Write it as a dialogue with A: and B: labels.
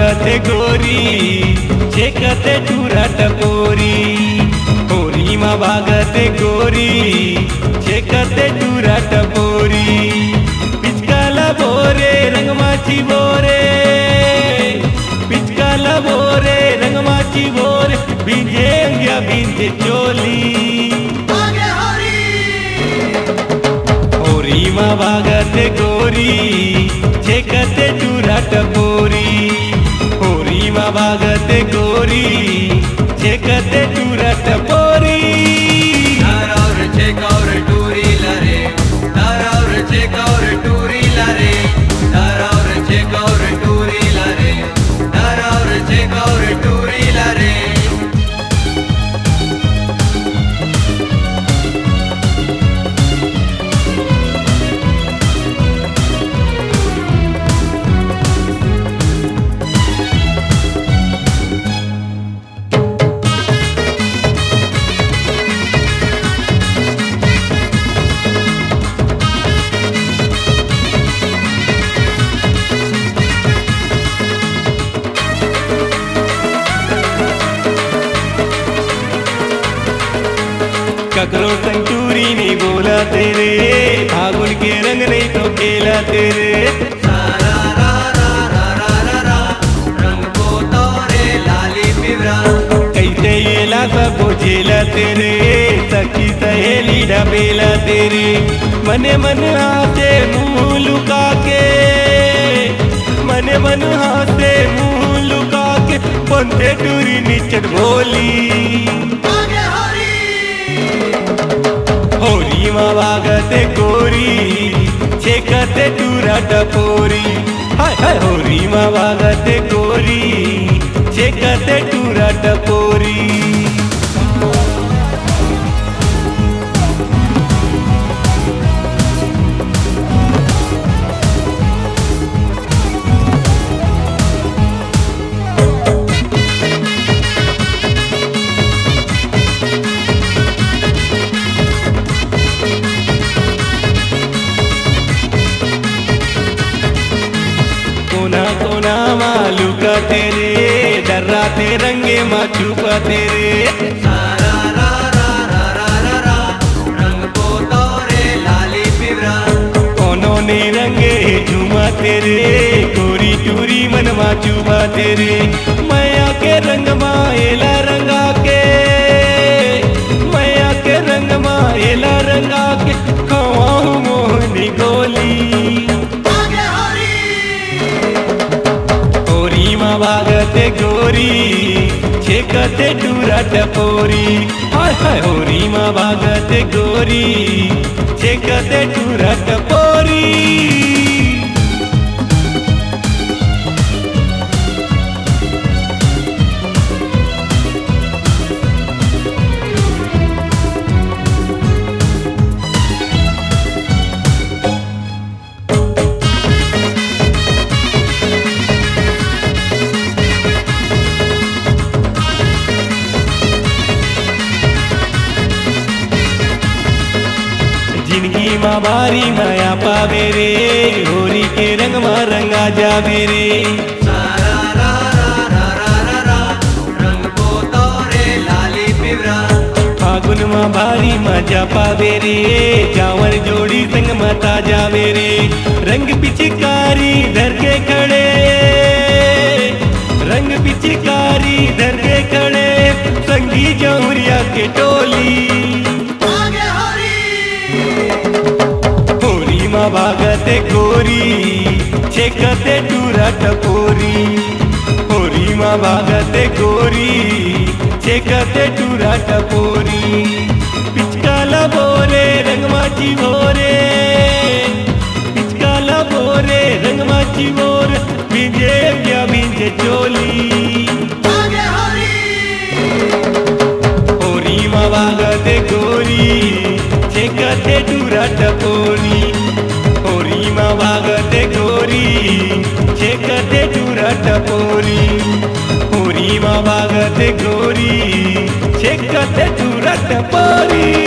A: बागते गोरी छेकते टूरा टपोरी होरी माँ बागते गोरी छेकते टूरा टपोरी पिचकाला बोरे रंगमाची बोरे पिचकाला बोरे रंगमाची बोरे बीजे अंग्या बीजे चोली होरी माँ बागते गोरी छेकते टूरा टपोरी होरी माँ बागते गोरी छेकते टूरा टपोरी
B: दारावर छेकावर टूरी लारे दारावर छेकावर टूरी लारे दारावर छेकावर टूरी लारे दारावर छेकावर टूरी लारे
A: ककरो संचूरी नहीं बोला तेरे फागुन के रंग नहीं तो खेला तेरे
B: सारा रा रा रा रा रा रा रंग को तोरे लाली पिवरा
A: कैसे ये लासा पोछेला तेरे सखी सहेली ढबेला तेरे मने मन हाथे मुंह लुका के मने मन हाथे मुंह लुका के बंदे टूरी निचट भोली होरी माँ बागते गोरी छेकते टूरा टपोरी हाय हाय होरी माँ बागते गोरी छेकते टूरा टपोरी कोना कोना मालूका तेरे डर्राते रंगे माचूपा तेरे
B: सारा रा रा रा रा रा रा रंग को तोरे लाली पिवरा
A: कोनो ने रंगे झूमा तेरे गोरी टूरी मन माचूबा तेरे मैया के रंग माएला रंगा के मैया के रंग माएला रंगा के खवाऊं मोहनी गोली होरी माँ बागते गोरी छेकते टूरा टपोरी हाय हाय होरी माँ बागते गोरी छेकते टूरा टपोरी जिंदगी माँ बारी माया पावे रे होरी के रंग माँ रंगा जावे रे
B: सारा रा रा रा रा रा रा रंग को तोरे लाली पिवरा
A: फागुन माँ बारी मजा पावे रे जावर जोड़ी संग मता जावे रे रंग पिचकारी धर के खड़े रंग पिचकारी धर के खड़े संगी जौहरिया के टोली होरी माँ बागते गोरी छेकते टूरा टपोरी होरी माँ बागते गोरी छेकते टूरा टपोरी पिचकाला बोरे रंगमाची भोरे पिचकाला बोरे रंगमाची बोर बीजे क्या बीजे चोली होरी माँ बागते गोरी छेकते टूरा टपोरी होरी माँ बागते गोरी छेकते टूरा टपोरी होरी माँ बागते गोरी छेकते टूरा टपोरी।